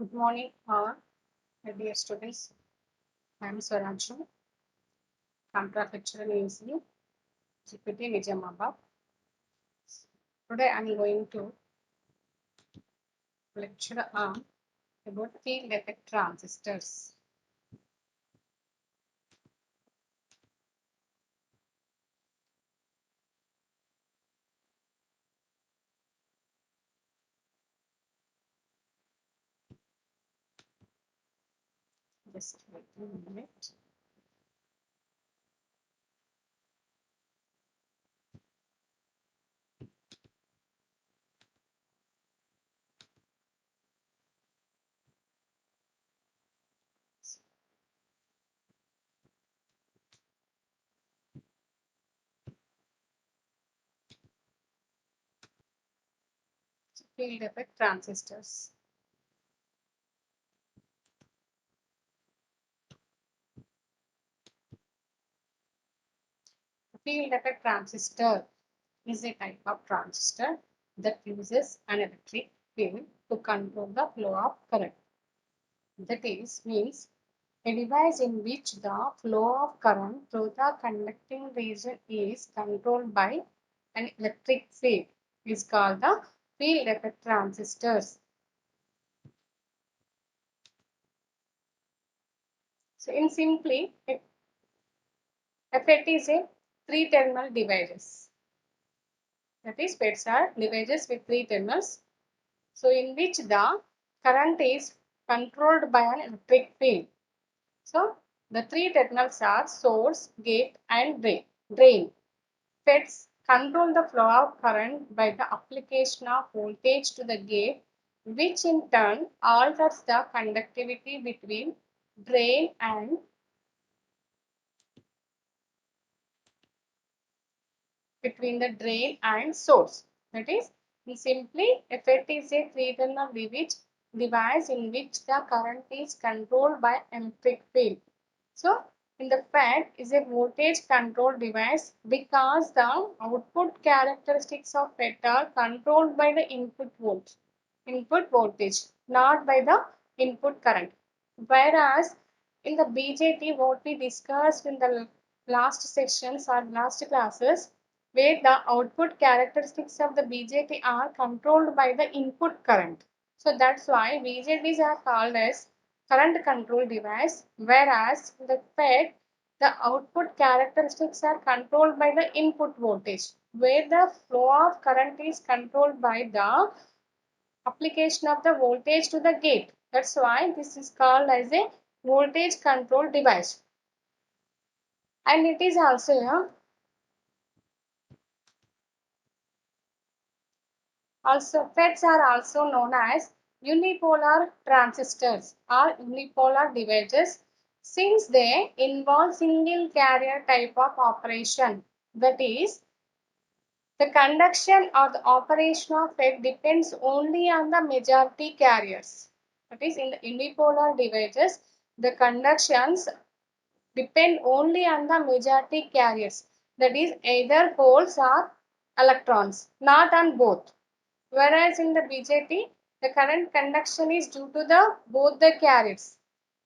Good morning, all my dear students. I am Swaraju, Computer lecturer in UCE, GPT Nijamabad. Today I am going to lecture on about field effect transistors. Just wait a minute. Field effect transistors. The field effect transistor is a type of transistor that uses an electric field to control the flow of current. That is, means a device in which the flow of current through the conducting region is controlled by an electric field is called the field effect transistors. So in simply, FET is a three-terminal devices. That is, FETs are devices with three terminals. So in which the current is controlled by an electric field. So the three terminals are source, gate and drain. FETs control the flow of current by the application of voltage to the gate, which in turn alters the conductivity between drain and source. That is, simply, a FET is a three-terminal device in which the current is controlled by electric field. So, in the FET is a voltage control device because the output characteristics of FET are controlled by the input voltage, not by the input current. Whereas in the BJT, what we discussed in the last sections or last classes, where the output characteristics of the BJT are controlled by the input current. So that's why BJTs are called as current control device, whereas in the FET, the output characteristics are controlled by the input voltage, where the flow of current is controlled by the application of the voltage to the gate. That's why this is called as a voltage control device. And it is also FETs are also known as unipolar transistors or unipolar devices since they involve single carrier type of operation. That is, the conduction or the operation of FET depends only on the majority carriers. That is, in the unipolar devices, the conductions depend only on the majority carriers. That is, either holes or electrons, not on both. Whereas in the BJT, the current conduction is due to the both the carriers,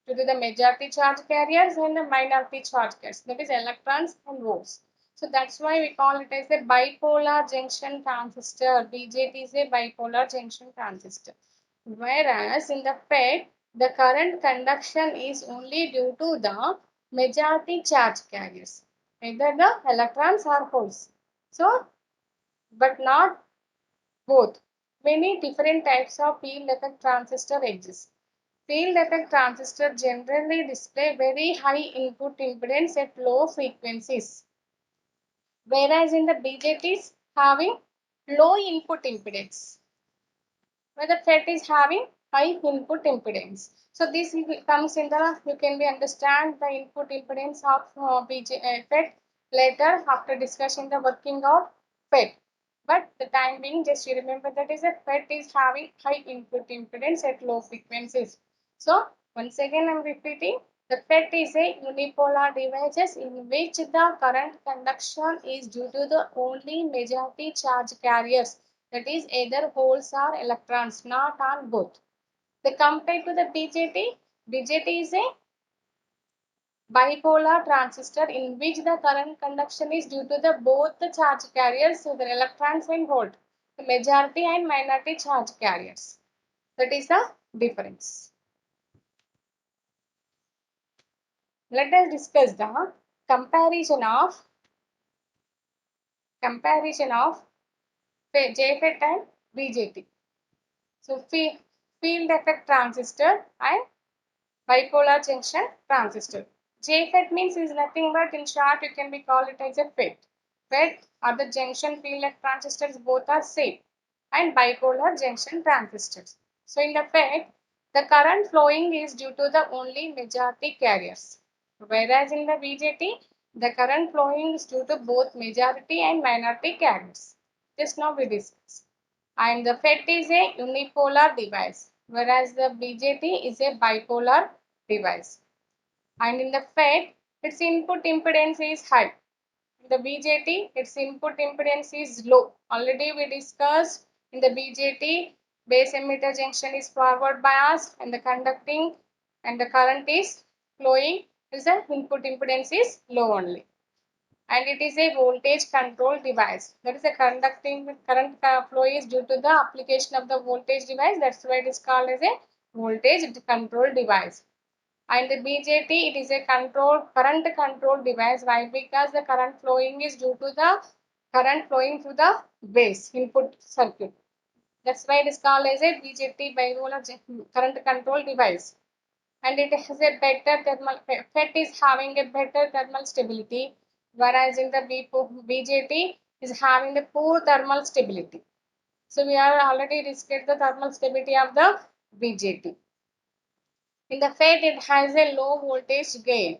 due to the majority charge carriers and the minority charge carriers, that is electrons and holes. So that's why we call it as a bipolar junction transistor. BJT is a bipolar junction transistor. Whereas in the FET, the current conduction is only due to the majority charge carriers, either the electrons or holes. So, but not both. Many different types of field effect transistor exist. Field effect transistor generally display very high input impedance at low frequencies, whereas in the BJTs having low input impedance, where the FET is having high input impedance. So this comes in the, you can be understand the input impedance of FET later after discussing the working of FET. But the time being, just you remember that is a FET is having high input impedance at low frequencies. So once again I am repeating, the FET is a unipolar devices in which the current conduction is due to the only majority charge carriers, that is either holes or electrons, not on both. The compared to the BJT is a bipolar transistor in which the current conduction is due to the both the charge carriers, so the electrons and holes, the majority and minority charge carriers. That is the difference. Let us discuss the comparison of JFET and BJT. So field effect transistor and bipolar junction transistor. JFET means is nothing but in short you can be called it as a FET. FET are the junction field effect transistors, both are same, and bipolar junction transistors. So in the FET the current flowing is due to the only majority carriers, whereas in the BJT the current flowing is due to both majority and minority carriers. Just now we discussed. And the FET is a unipolar device, whereas the BJT is a bipolar device. And in the FET, its input impedance is high. In the BJT, its input impedance is low. Already we discussed in the BJT, base emitter junction is forward biased and the conducting and the current is flowing. The input impedance is low only. And it is a voltage control device. That is a conducting current flow is due to the application of the voltage device. That's why it is called as a voltage control device. And the BJT, it is a current control device. Why? Because the current flowing is due to the current flowing through the base input circuit. That's why it is called as a BJT, bipolar current control device. And it has a better thermal, FET is having a better thermal stability, whereas in the BJT is having the poor thermal stability. So we are already discussed the thermal stability of the BJT. In the FET it has a low voltage gain,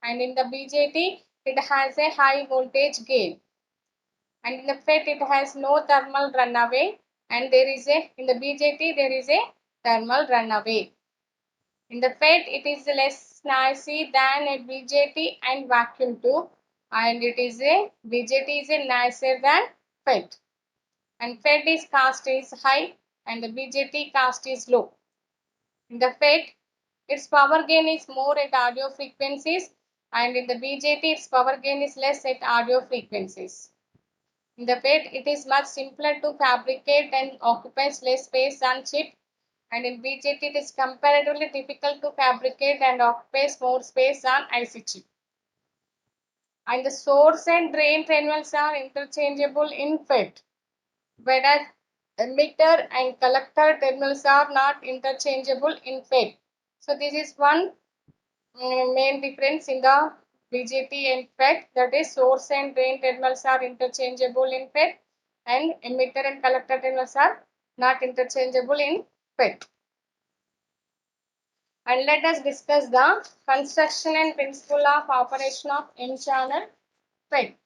and in the BJT it has a high voltage gain. And in the FET it has no thermal runaway, and there is a in the BJT there is a thermal runaway. In the FET, it is less noisy than a BJT and vacuum tube, and it is a BJT is a nicer than FET. And FET is cost is high, and the BJT cost is low. In the FET, its power gain is more at audio frequencies, and in the BJT, its power gain is less at audio frequencies. In the FET, it is much simpler to fabricate and occupies less space on chip. And in BJT, it is comparatively difficult to fabricate and occupies more space on IC chip. And the source and drain terminals are interchangeable in FET, whereas emitter and collector terminals are not interchangeable in FET. So this is one main difference in the BJT and FET, that is source and drain terminals are interchangeable in FET and emitter and collector terminals are not interchangeable in FET. And let us discuss the construction and principle of operation of N-channel FET.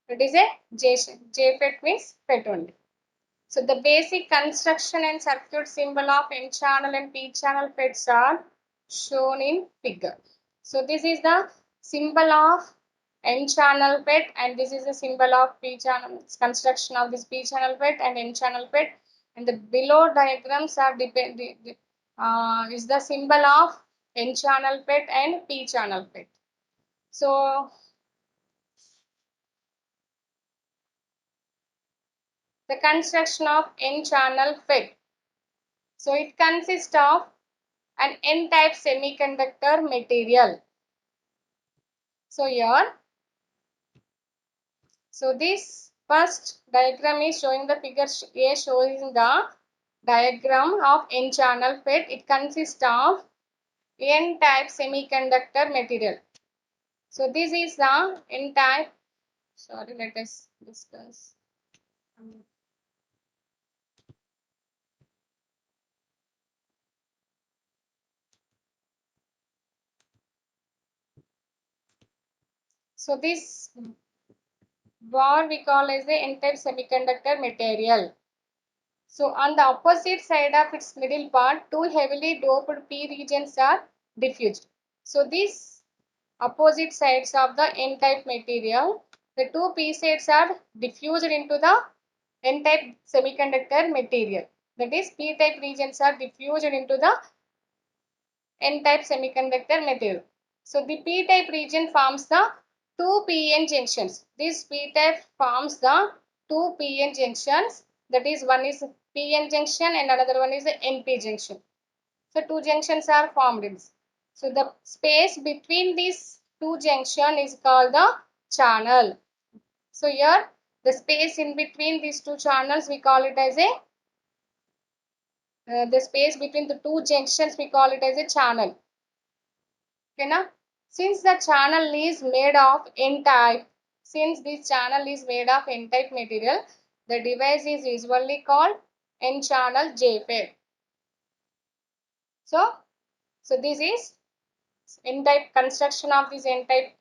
It is a JFET means FET only. So the basic construction and circuit symbol of N-channel and P-channel FETs are shown in figure. So this is the symbol of N-channel FET, and this is the symbol of P-channel construction of this P-channel FET and N-channel FET. And the below diagrams are is the symbol of N-channel FET and P-channel FET. So the construction of N-channel FET. So it consists of an N-type semiconductor material. So here, so this first diagram is showing the figure A, showing the diagram of N-channel FET. It consists of N-type semiconductor material. So this is the N-type. Sorry, let us discuss. So this bar we call as the N-type semiconductor material. So on the opposite side of its middle part, two heavily doped p regions are diffused. So these opposite sides of the N-type material, the two p sides are diffused into the N-type semiconductor material. That is, p-type regions are diffused into the n-type semiconductor material. So the p-type region forms the two p-n junctions. This p-type forms the two p-n junctions. That is, one is p-n junction and another one is the n-p junction. So two junctions are formed. So the space between these two junctions is called the channel. So here the space in between these two channels we call it as a the space between the two junctions we call it as a channel. Okay, na? Since the channel is made of n-type, since this channel is made of n-type material, the device is usually called n-channel JFET. So this is n-type construction of this n-type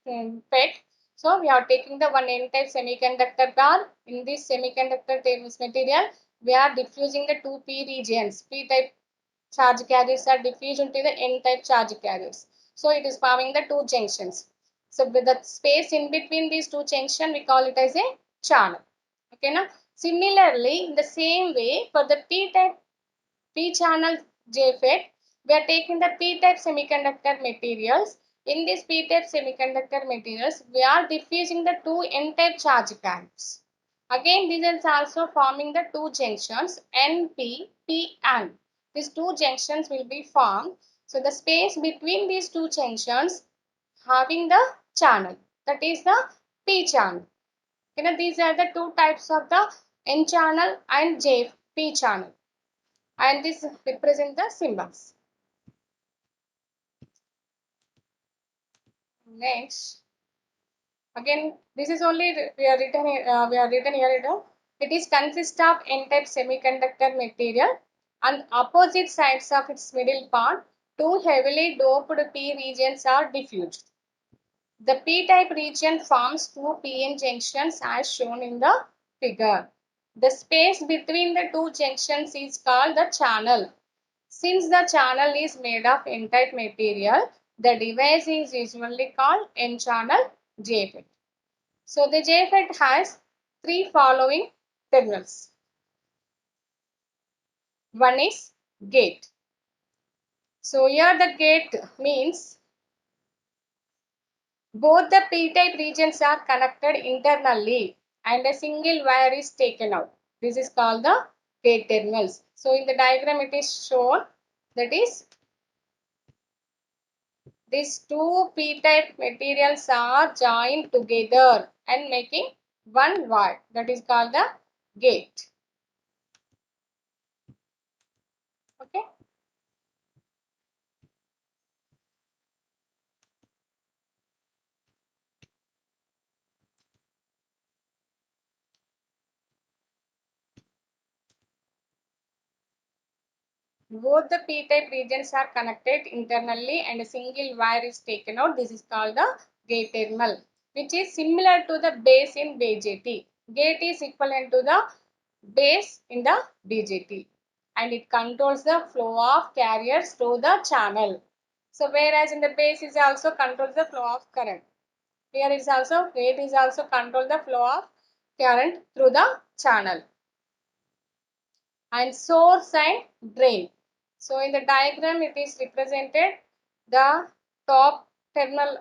FET. So we are taking the one n-type semiconductor bar. In this semiconductor material, we are diffusing the two p regions. P-type charge carriers are diffused into the n-type charge carriers. So it is forming the two junctions. So with the space in between these two junctions, we call it as a channel. Okay, now similarly, in the same way, for the p-type p-channel JFET, we are taking the p-type semiconductor materials. In this p-type semiconductor materials, we are diffusing the two n-type charge carriers. Again, this is also forming the two junctions NP, P and. These two junctions will be formed. So the space between these two junctions having the channel, that is the P channel. You know, these are the two types of the N channel and P channel, and this represent the symbols. Next, again, this is only we are written here. It is consist of n-type semiconductor material. On opposite sides of its middle part, two heavily doped p regions are diffused. The p-type region forms two p-n junctions as shown in the figure. The space between the two junctions is called the channel. Since the channel is made of n-type material, the device is usually called n-channel JFET. So the JFET has three following terminals. One is gate. So here the gate means both the p-type regions are connected internally and a single wire is taken out. This is called the gate terminals. So in the diagram it is shown, that is, these two p-type materials are joined together and making one wire. That is called the gate. Okay. Both the p-type regions are connected internally and a single wire is taken out. This is called the gate terminal, which is similar to the base in BJT. Gate is equivalent to the base in the BJT, and it controls the flow of carriers through the channel. So whereas in the base is also controls the flow of current. Here is also gate is also control the flow of current through the channel. And source and drain. So in the diagram it is represented, the top terminal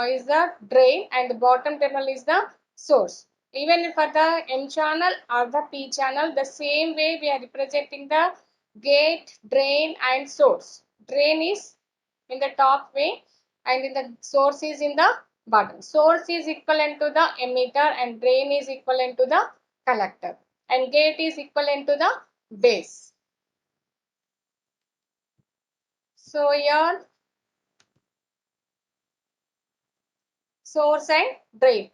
is the drain and the bottom terminal is the source. Even for the N channel or the P channel, the same way we are representing the gate, drain and source. Drain is in the top way and in the source is in the bottom. Source is equivalent to the emitter and drain is equivalent to the collector, and gate is equivalent to the base. So here source and drain.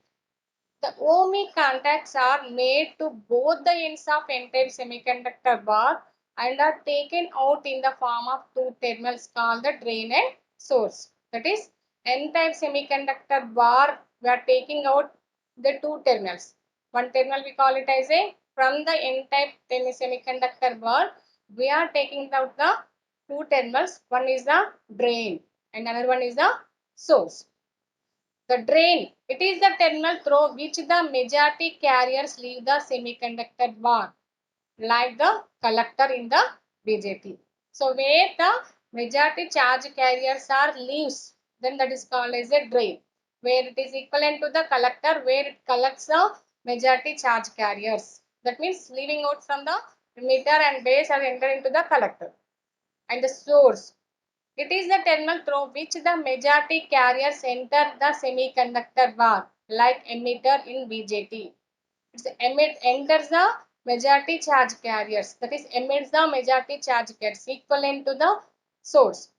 The ohmic contacts are made to both the ends of n-type semiconductor bar and are taken out in the form of two terminals called the drain and source. That is, n-type semiconductor bar, we are taking out the two terminals. One terminal we call it as a, from the n-type semiconductor bar, we are taking out the two terminals. One is the drain and another one is the source. The drain, it is the terminal through which the majority carriers leave the semiconductor bar. like the collector in the BJT. So where the majority charge carriers are leaves, then that is called as a drain. Where it is equivalent to the collector, where it collects the majority charge carriers. That means leaving out from the emitter and base are enter into the collector. And the source, it is the terminal through which the majority carriers enter the semiconductor bar, like emitter in BJT. Enters the majority charge carriers, that is emits the majority charge carriers equivalent to the source.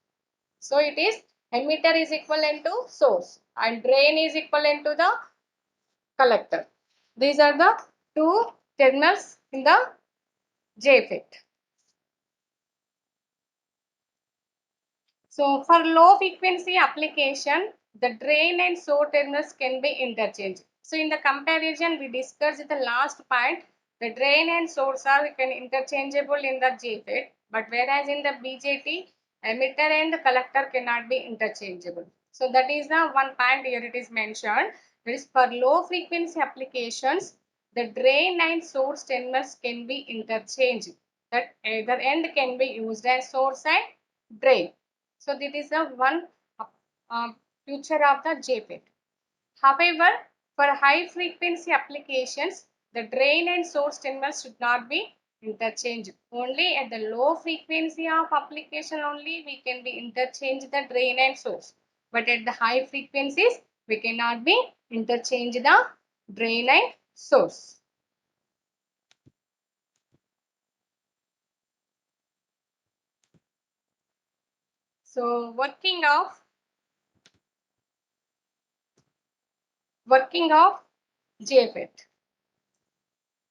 So it is emitter is equivalent to source and drain is equivalent to the collector. These are the two terminals in the JFET. So for low frequency application, the drain and source terminals can be interchanged. So in the comparison, we discussed the last point, the drain and source are interchangeable in the JFET, but whereas in the BJT, emitter and the collector cannot be interchangeable. So that is the one point here it is mentioned. That is for low frequency applications, the drain and source terminals can be interchanged. That either end can be used as source and drain. So this is the one uh, future of the JFET. However, for high frequency applications, the drain and source terminals should not be interchanged. Only at the low frequency of application only we can be interchange the drain and source. But at the high frequencies, we cannot be interchange the drain and source. So working of JFET.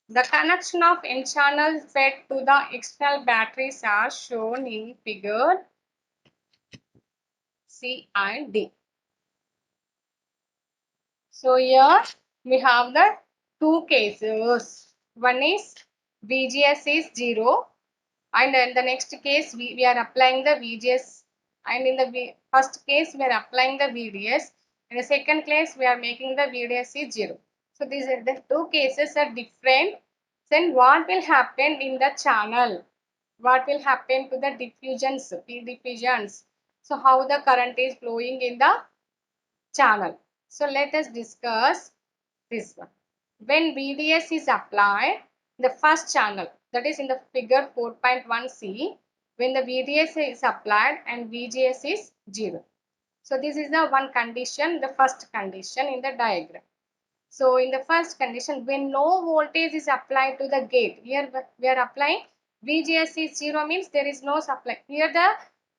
The connection of N-channel FET to the external batteries are shown in figure C and D. So here we have the two cases. One is VGS is 0 and in the next case we are applying the VGS, and in the first case we are applying the VDS. In the second case we are making the VDS is 0. So these are the two cases are different. Then what will happen in the channel? What will happen to the diffusions, P diffusions? So how the current is flowing in the channel. So let us discuss this one. When VDS is applied, the first channel, that is in the figure 4.1c, when the VDS is applied and VGS is 0. So this is the one condition, the first condition in the diagram. So in the first condition, when no voltage is applied to the gate, here we are applying VGS is 0 means there is no supply. Here the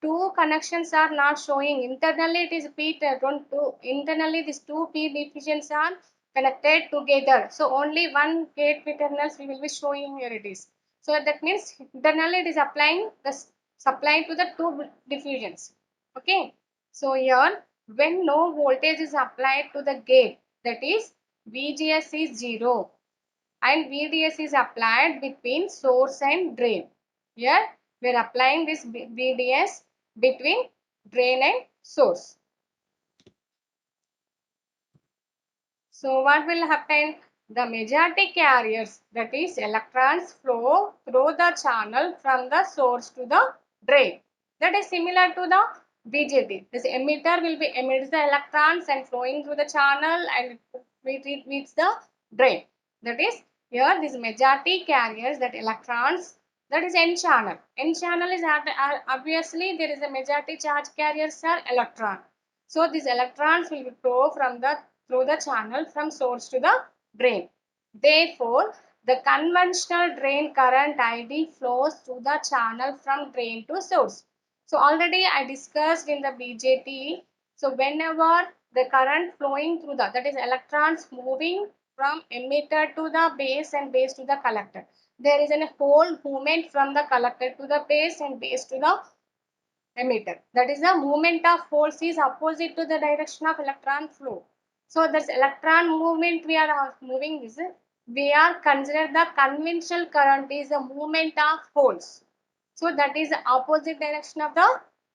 two connections are not showing. Internally it is P2. Internally these two P divisions are connected together. So only one gate terminals we will be showing here it is. So that means internally it is applying the supply to the two diffusions. Okay. So here when no voltage is applied to the gate, that is VGS is 0 and VDS is applied between source and drain. Here we are applying this VDS between drain and source. So what will happen? The majority carriers, that is electrons, flow through the channel from the source to the drain. That is similar to the BJT. This emitter will be emits the electrons and flowing through the channel and it reaches the drain. That is here this majority carriers, that electrons, that is N channel. N channel is obviously there is a majority charge carriers are electron. So these electrons will flow from the through the channel from source to the drain. Therefore, the conventional drain current ID flows through the channel from drain to source. So already I discussed in the BJT. So whenever the current flowing through that is electrons moving from emitter to the base and base to the collector. There is a whole movement from the collector to the base and base to the emitter. That is the movement of force is opposite to the direction of electron flow. So this electron movement we are moving is, we are consider the conventional current is the movement of holes. So that is the opposite direction of the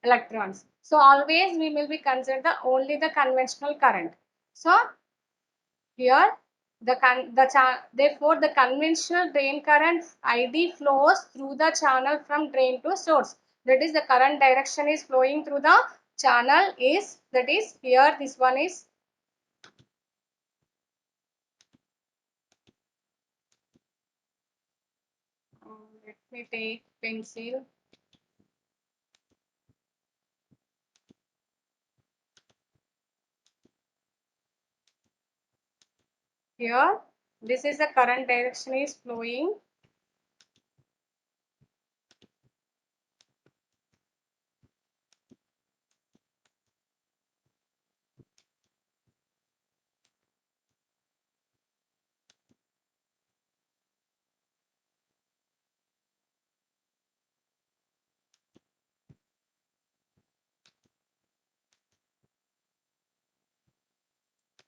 electrons. So always we will be consider the only the conventional current. So here Therefore, the conventional drain current ID flows through the channel from drain to source. That is, the current direction is flowing through the channel is, that is here, this one is. Let me take pencil. Here, this is the current direction is flowing.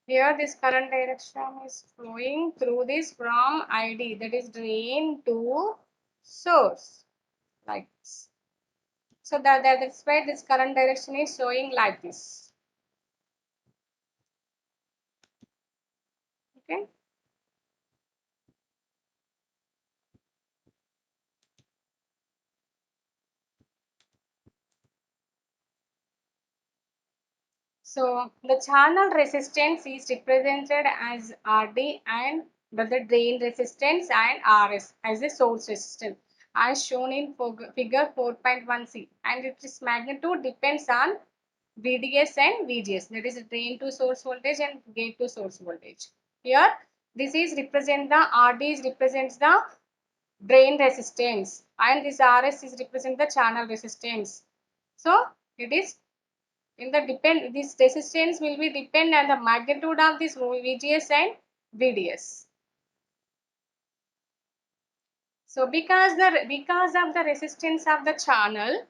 Here, this current direction is flowing through this from ID, that is drain to source, like this. So that's why this current direction is showing like this. Okay. So the channel resistance is represented as RD and the drain resistance and RS as the source resistance as shown in figure 4.1c, and its magnitude depends on VDS and VGS, that is drain to source voltage and gate to source voltage. Here this is represent the RD is represents the drain resistance and this RS is represent the channel resistance. So it is in the depend, this resistance will be depend on the magnitude of this VGS and VDS. So because of the resistance of the channel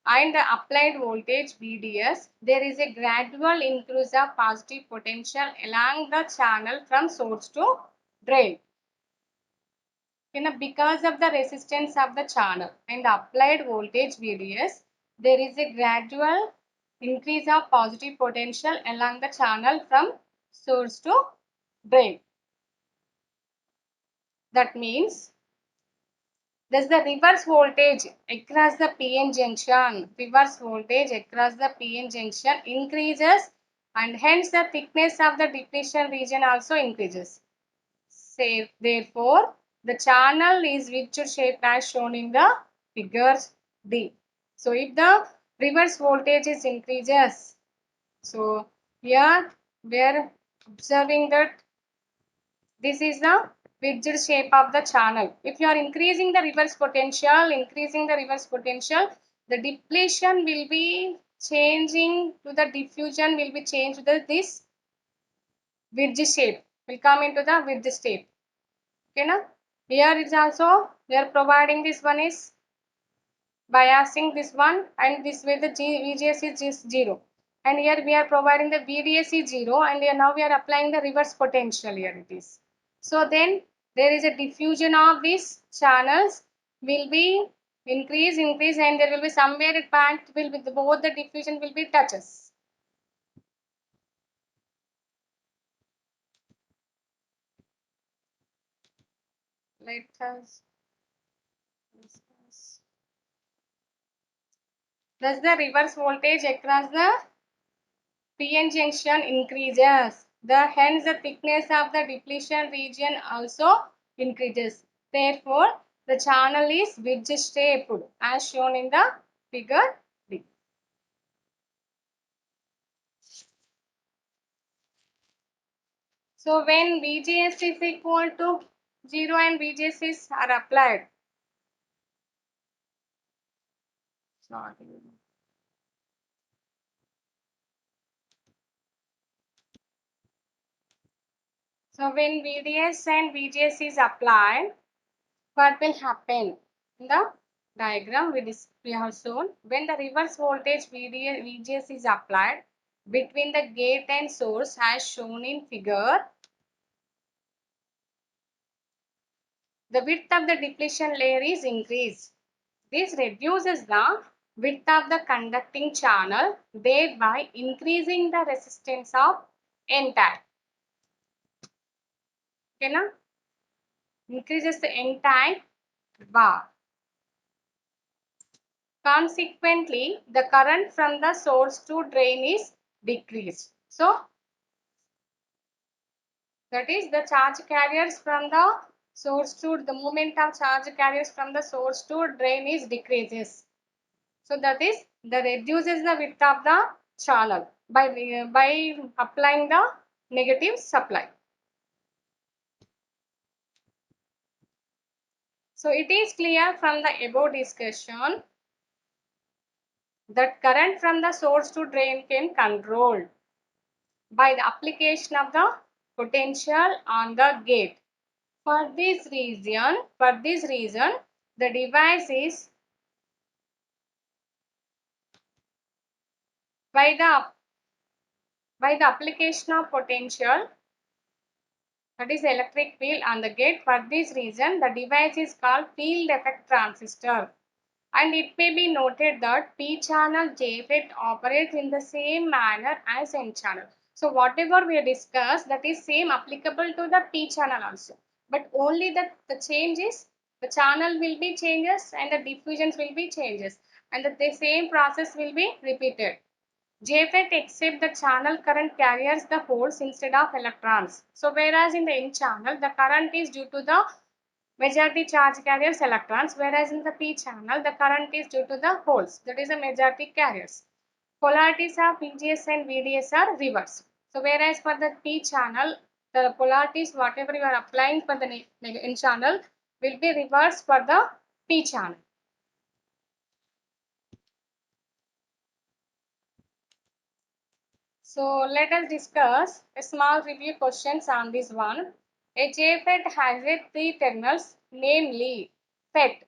and the applied voltage VDS, there is a gradual increase of positive potential along the channel from source to drain. Because of the resistance of the channel and the applied voltage VDS, there is a gradual increase of positive potential along the channel from source to drain. That means there's the reverse voltage across the PN junction. Reverse voltage across the PN junction increases and hence the thickness of the depletion region also increases. Say, therefore, the channel is wedge shaped as shown in the figure D. So, if the reverse voltage is increases, so here we are observing that this is the wedge shape of the channel. If you are increasing the reverse potential, the depletion will be changing to the diffusion will be changed to this wedge shape. Will come into the wedge shape. Okay, na? Here is also they are providing this one is biasing this one and this way the VGS is just 0. And here we are providing the VDS is 0 and here now we are applying the reverse potential here it is. So then there is a diffusion of these channels will be increase and there will be somewhere it point will be both the diffusion will be touches. Let us discuss. Thus the reverse voltage across the PN junction increases. Hence the thickness of the depletion region also increases. Therefore, the channel is wedge shaped as shown in the figure D. So when VGS is equal to 0 and VGS are applied. Sorry. So when VDS and VGS is applied, what will happen? In the diagram we have shown, when the reverse voltage VGS is applied between the gate and source as shown in figure, the width of the depletion layer is increased. This reduces the width of the conducting channel, thereby increasing the resistance of N-type. Okay, na? Increases the N type bar. Consequently, the current from the source to drain is decreased. So, that is the charge carriers from the source to the movement of charge carriers from the source to drain is decreases. So, that is the reduces the width of the channel by applying the negative supply. So, it is clear from the above discussion that current from the source to drain can controlled by the application of the potential on the gate. For this reason, the device is by the application of potential, that is electric field on the gate. For this reason, the device is called field effect transistor. And it may be noted that P channel JFET operates in the same manner as N channel. So whatever we discussed, that is same applicable to the P channel also. But only the change is the channel will be changes and the diffusions will be changes, and the same process will be repeated. JFET except the channel current carries the holes instead of electrons. So whereas in the N channel, the current is due to the majority charge carriers electrons, whereas in the P channel, the current is due to the holes, that is the majority carriers. Polarities of VGS and VDS are reversed. So whereas for the P channel, the polarities whatever you are applying for the N channel will be reversed for the P channel. So let us discuss a small review questions on this one. A JFET has a three terminals, namely FET.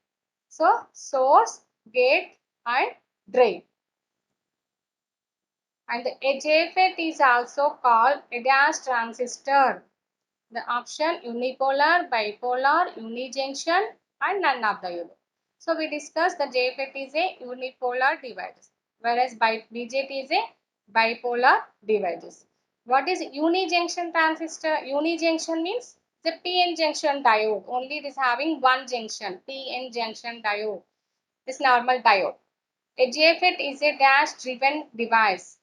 So source, gate and drain. And a JFET is also called a dash transistor. The option unipolar, bipolar, unijunction and none of the above. So we discussed the JFET is a unipolar device, whereas BJT is a bipolar device. What is unijunction transistor? Unijunction means the PN junction diode. Only it is having one junction, PN junction diode. This normal diode. A JFET is a dash driven device.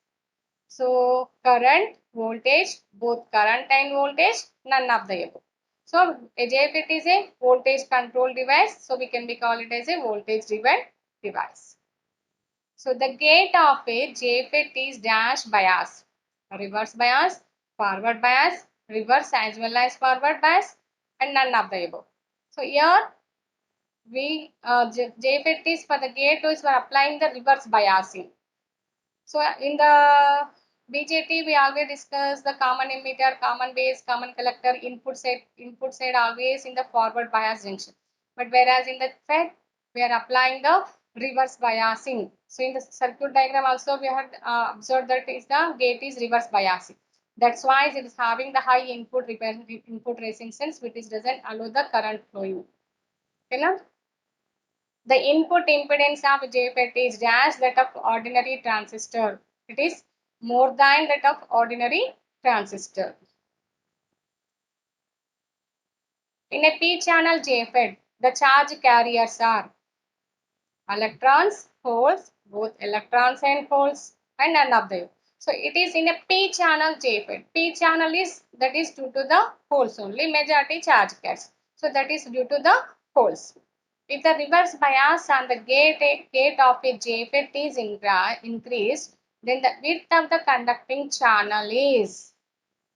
So current, voltage, both current and voltage, none of the above. So a JFET is a voltage control device. So we can be call it as a voltage driven device. So the gate of a JFET is dash bias, reverse bias, forward bias, reverse as well as forward bias, and none of the above. So here we JFET is for the gate is for applying the reverse biasing. So in the BJT, we always discuss the common emitter, common base, common collector, input side always in the forward bias junction. But whereas in the FET, we are applying the reverse biasing. So in the circuit diagram also we have observed that is the gate is reverse biasing. That's why it is having the high input resistance, which is doesn't allow the current flowing. Okay, now? The input impedance of JFET is dash that of ordinary transistor. It is more than that of ordinary transistor. In a p-channel JFET, the charge carriers are electrons, holes, both electrons and holes, and none of them. So it is in a p-channel JFET. P-channel is that is due to the holes only, majority charge carriers. So that is due to the holes. If the reverse bias on the gate of a JFET is increased, then the width of the conducting channel is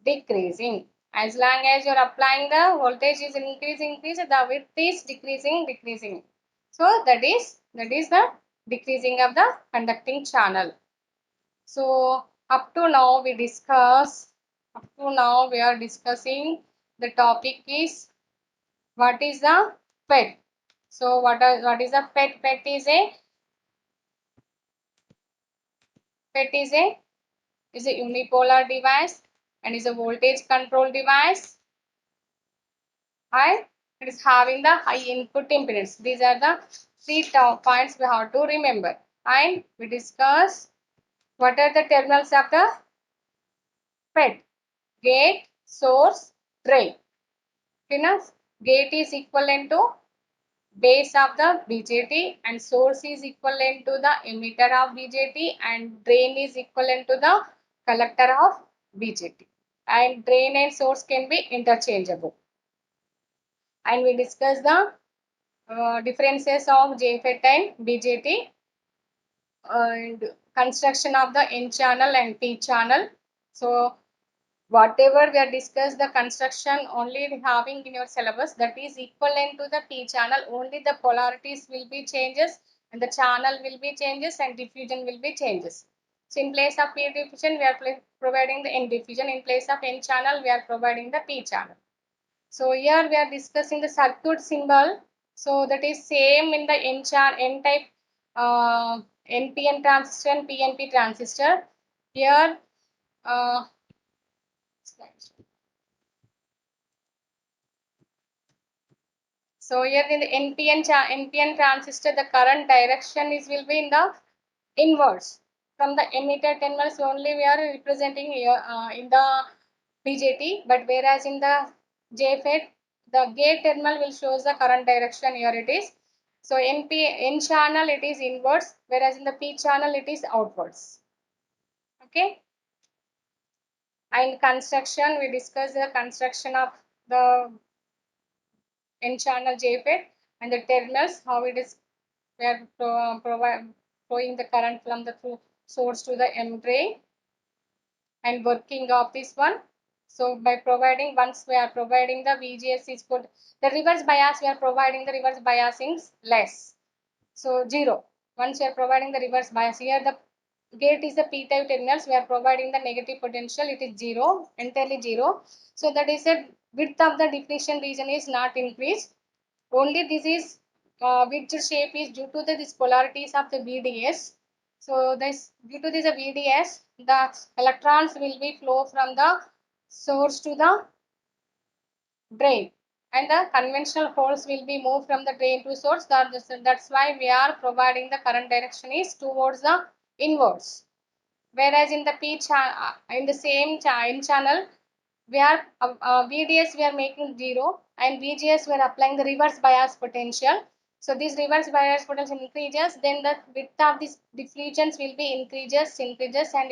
decreasing. As long as you are applying the voltage is increasing, the width is decreasing. So that is the decreasing of the conducting channel. So up to now we are discussing the topic is what is the FET. So what is the FET? FET is a unipolar device and is a voltage control device, and it is having the high input impedance. These are the three points we have to remember. And we discuss what are the terminals of the FET: gate, source, drain. Enough. Gate is equivalent to base of the BJT and source is equivalent to the emitter of BJT and drain is equivalent to the collector of BJT. And drain and source can be interchangeable. And we discuss the differences of JFET and BJT and construction of the N channel and P channel. So whatever we are discussed the construction only having in your syllabus that is equivalent to the P channel, only the polarities will be changes and the channel will be changes and diffusion will be changes. So in place of P diffusion we are providing the N diffusion, in place of N channel we are providing the P channel. So here we are discussing the circuit symbol. So that is same in the N type NPN transistor and PNP transistor. Here so here in the NPN transistor, the current direction is will be in the inverse. From the emitter terminals only we are representing here in the BJT, but whereas in the JFET, the gate terminal will shows the current direction. Here it is. So N channel it is inwards, whereas in the P channel it is outwards. Okay. And construction, we discuss the construction of the N channel JFET and the terminals, how it is we are flowing the current from the source to the M drain and working of this one. So by providing, once we are providing the VGS is good, the reverse bias we are providing the reverse biasing is less. So 0. Once we are providing the reverse bias, here the gate is the P type terminals, we are providing the negative potential, it is 0, entirely 0. So that is a width of the depletion region is not increased. Only this is width shape is due to this polarities of the VDS. So this due to this VDS, the electrons will be flow from the source to the drain and the conventional holes will be moved from the drain to source. That's why we are providing the current direction is towards the inwards. Whereas in the in the same N channel, we are VDS we are making 0 and VGS we are applying the reverse bias potential. So this reverse bias potential increases, then the width of these diffusions will be increases and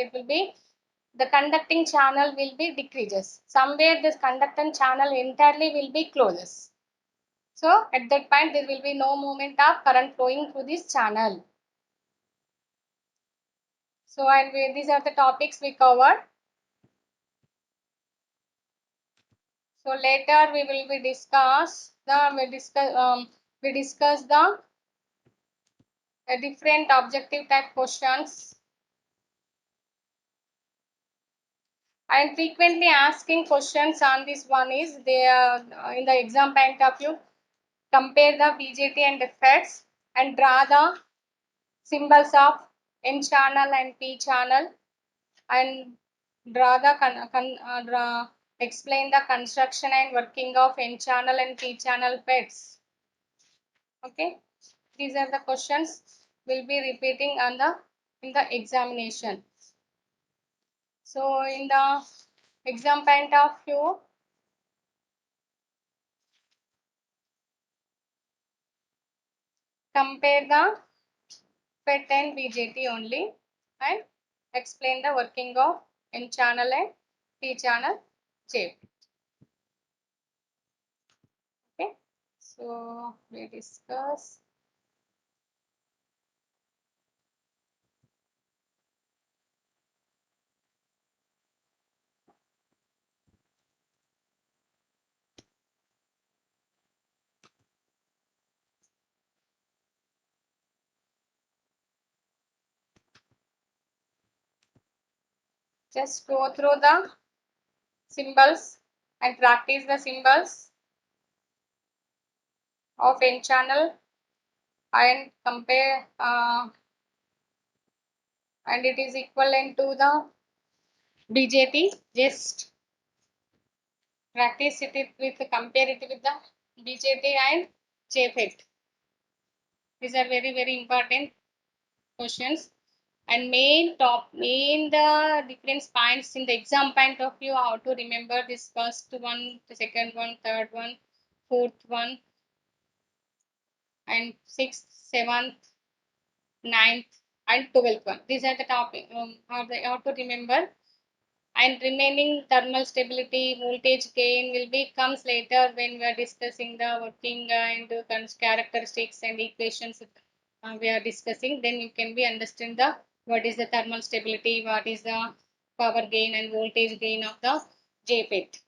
it will be the conducting channel will be decreases. Somewhere this conducting channel entirely will be closes. So at that point there will be no movement of current flowing through this channel. So and these are the topics we covered. So later we will be discuss the we discuss the different objective type questions and frequently asking questions on this one is they are in the exam point of view. Compare the BJT and FETs and draw the symbols of N channel and P channel and draw the explain the construction and working of N channel and P channel FETs. Okay, these are the questions we'll be repeating on the in the examination. So in the exam point of view, compare the FET and BJT only and explain the working of N channel and P channel chip. Okay, so we discuss. Just go through the symbols and practice the symbols of N channel and compare and it is equivalent to the BJT. Just practice it with compare it with the BJT and JFET. These are very important questions and main the different points in the exam point of view how to remember this first one, the second one, third one, fourth one, and sixth, seventh, ninth, and 12th one. These are the topic how to remember. And remaining thermal stability, voltage gain will be comes later when we are discussing the working and characteristics and equations we are discussing. Then you can be understand the what is the thermal stability, what is the power gain and voltage gain of the JPET.